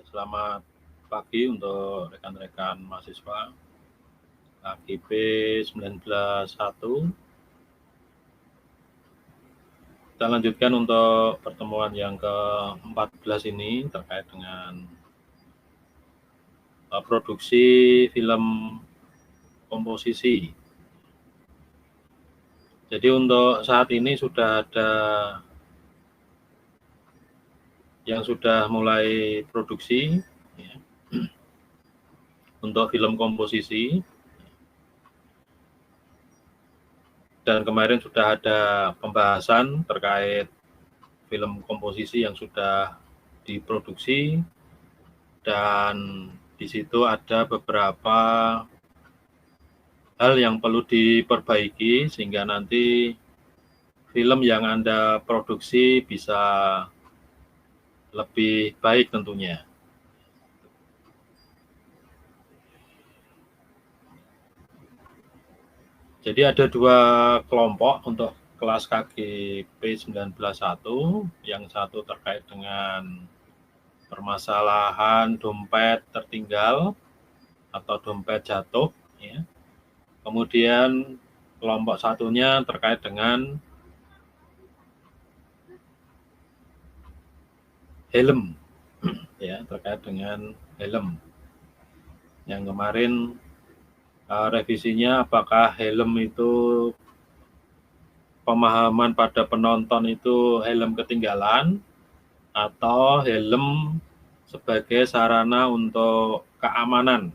Selamat pagi untuk rekan-rekan mahasiswa AGP 191. Kita lanjutkan untuk pertemuan yang ke-14 ini terkait dengan produksi film komposisi. Jadi untuk saat ini sudah ada yang sudah mulai produksi ya, untuk film komposisi. Dan kemarin sudah ada pembahasan terkait film komposisi yang sudah diproduksi, dan di situ ada beberapa hal yang perlu diperbaiki sehingga nanti film yang Anda produksi bisa lebih baik tentunya. Jadi ada dua kelompok untuk kelas KGP 191, yang satu terkait dengan permasalahan dompet tertinggal atau dompet jatuh, ya. Kemudian kelompok satunya terkait dengan helm, ya, terkait dengan helm. Yang kemarin revisinya apakah helm itu pemahaman pada penonton itu helm ketinggalan atau helm sebagai sarana untuk keamanan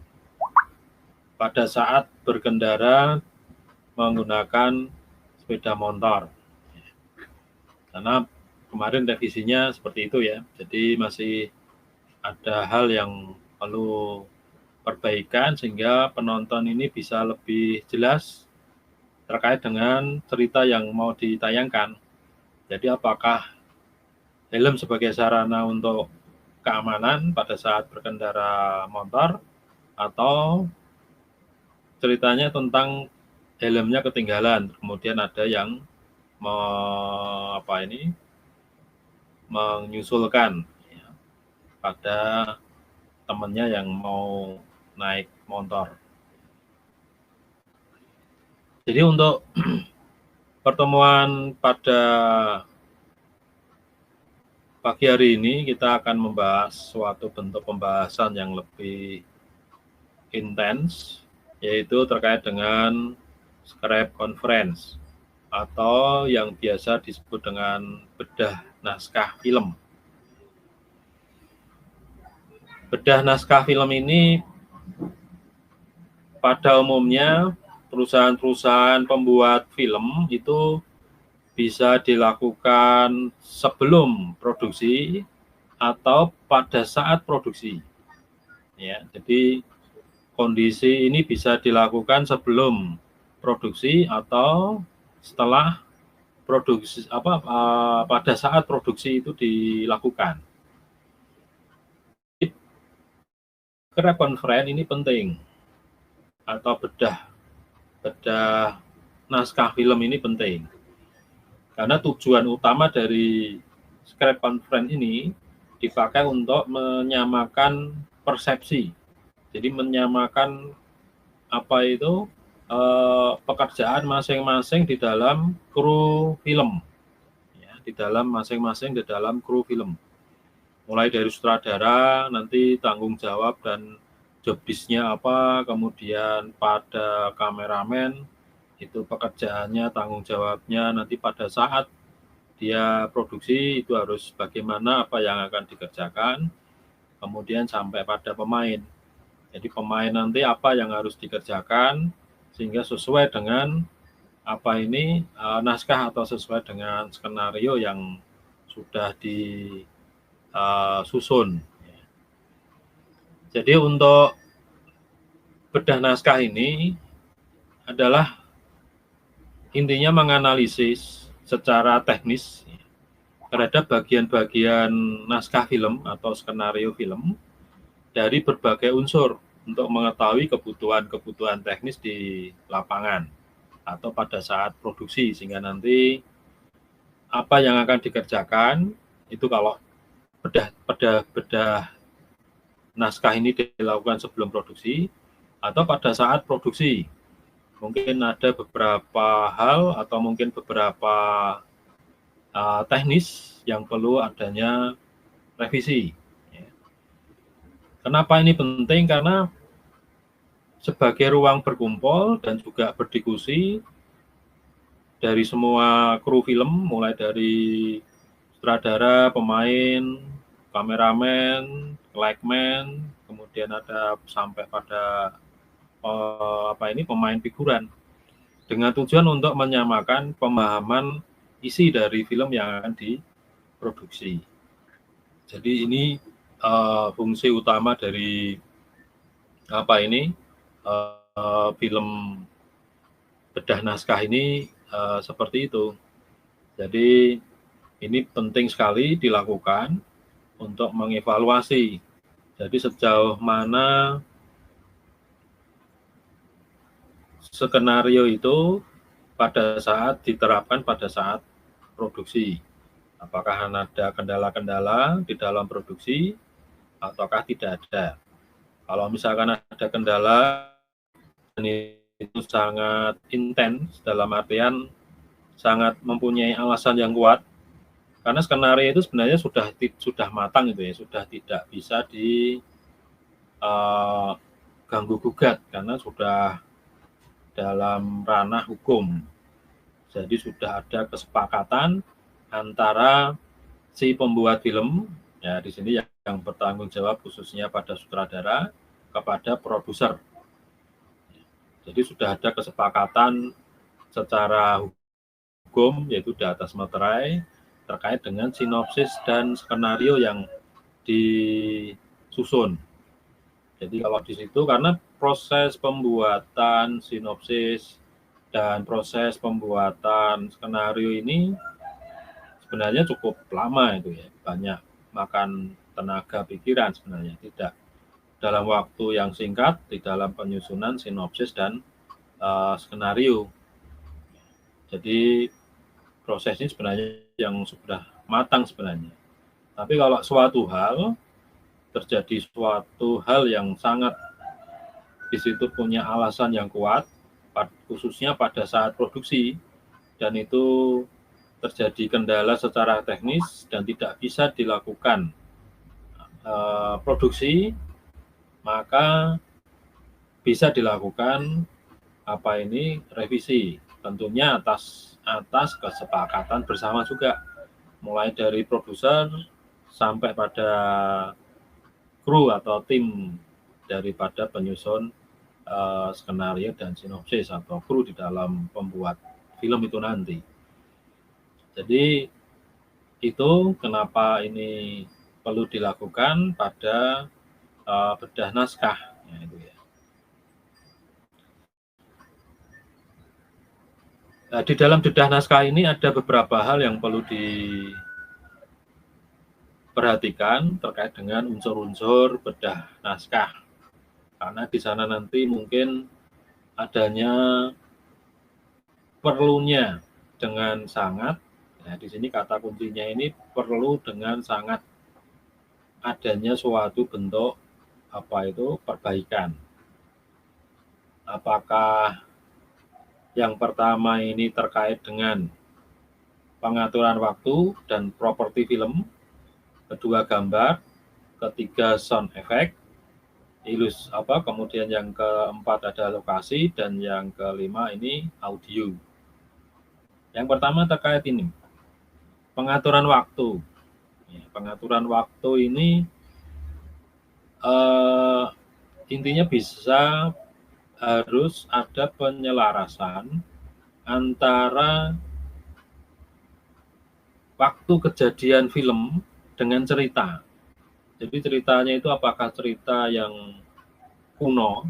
pada saat berkendara menggunakan sepeda motor. Karena kemarin revisinya seperti itu ya, jadi masih ada hal yang perlu perbaikan sehingga penonton ini bisa lebih jelas terkait dengan cerita yang mau ditayangkan. Jadi apakah helm sebagai sarana untuk keamanan pada saat berkendara motor atau ceritanya tentang helmnya ketinggalan, kemudian ada yang menyusulkan ya, pada temannya yang mau naik motor. Jadi untuk pertemuan pada pagi hari ini kita akan membahas suatu bentuk pembahasan yang lebih intens, yaitu terkait dengan script conference atau yang biasa disebut dengan bedah naskah film. Bedah naskah film ini pada umumnya perusahaan-perusahaan pembuat film itu bisa dilakukan sebelum produksi atau pada saat produksi. Ya, jadi kondisi ini bisa dilakukan sebelum produksi atau setelah produksi pada saat produksi itu dilakukan. Script conference ini penting, atau bedah naskah film ini penting. Karena tujuan utama dari script conference ini dipakai untuk menyamakan persepsi. Jadi menyamakan pekerjaan masing-masing di dalam kru film. Ya, di dalam kru film. Mulai dari sutradara, nanti tanggung jawab dan job desk-nya apa, kemudian pada kameramen, itu pekerjaannya, tanggung jawabnya, nanti pada saat dia produksi itu harus bagaimana, apa yang akan dikerjakan, kemudian sampai pada pemain. Jadi pemain nanti apa yang harus dikerjakan, sehingga sesuai dengan naskah atau sesuai dengan skenario yang sudah disusun. Jadi untuk bedah naskah ini adalah intinya menganalisis secara teknis terhadap bagian-bagian naskah film atau skenario film dari berbagai unsur untuk mengetahui kebutuhan teknis di lapangan atau pada saat produksi, sehingga nanti apa yang akan dikerjakan itu kalau bedah naskah ini dilakukan sebelum produksi atau pada saat produksi. Mungkin ada beberapa hal atau mungkin beberapa teknis yang perlu adanya revisi. Kenapa ini penting? Karena sebagai ruang berkumpul dan juga berdiskusi dari semua kru film, mulai dari sutradara, pemain, kameramen, lightman, kemudian ada sampai pada pemain figuran, dengan tujuan untuk menyamakan pemahaman isi dari film yang akan diproduksi. Jadi ini fungsi utama dari film bedah naskah ini seperti itu. Jadi ini penting sekali dilakukan untuk mengevaluasi. Jadi sejauh mana skenario itu pada saat diterapkan pada saat produksi. Apakah ada kendala-kendala di dalam produksi ataukah tidak ada. Kalau misalkan ada kendala dan itu sangat intens, dalam artian sangat mempunyai alasan yang kuat, karena skenario itu sebenarnya sudah matang itu ya, sudah tidak bisa diganggu gugat karena sudah dalam ranah hukum. Jadi sudah ada kesepakatan antara si pembuat film, ya di sini yang bertanggung jawab khususnya pada sutradara, kepada produser. Jadi sudah ada kesepakatan secara hukum, yaitu di atas materai, terkait dengan sinopsis dan skenario yang disusun. Jadi kalau di situ, karena proses pembuatan sinopsis dan proses pembuatan skenario ini sebenarnya cukup lama itu ya, banyak makan tenaga pikiran sebenarnya, tidak dalam waktu yang singkat di dalam penyusunan sinopsis dan skenario. Jadi proses ini sebenarnya yang sudah matang sebenarnya. Tapi kalau terjadi suatu hal yang sangat di situ punya alasan yang kuat, khususnya pada saat produksi, dan itu terjadi kendala secara teknis dan tidak bisa dilakukan produksi, maka bisa dilakukan revisi, tentunya atas kesepakatan bersama juga, mulai dari produser sampai pada kru atau tim daripada penyusun skenario dan sinopsis atau kru di dalam pembuat film itu nanti. Jadi itu kenapa ini perlu dilakukan pada bedah naskah, ya, itu ya. Nah, di dalam bedah naskah ini ada beberapa hal yang perlu diperhatikan terkait dengan unsur-unsur bedah naskah, karena di sana nanti mungkin adanya perlunya dengan sangat. Nah, di sini kata kuncinya ini perlu dengan sangat adanya suatu bentuk perbaikan. Apakah yang pertama ini terkait dengan pengaturan waktu dan properti film, kedua gambar, ketiga sound effect, kemudian yang keempat ada lokasi, dan yang kelima ini audio. Yang pertama terkait ini pengaturan waktu. Pengaturan waktu ini intinya harus ada penyelarasan antara waktu kejadian film dengan cerita. Jadi ceritanya itu apakah cerita yang kuno,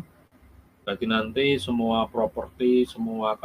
berarti nanti semua properti, semua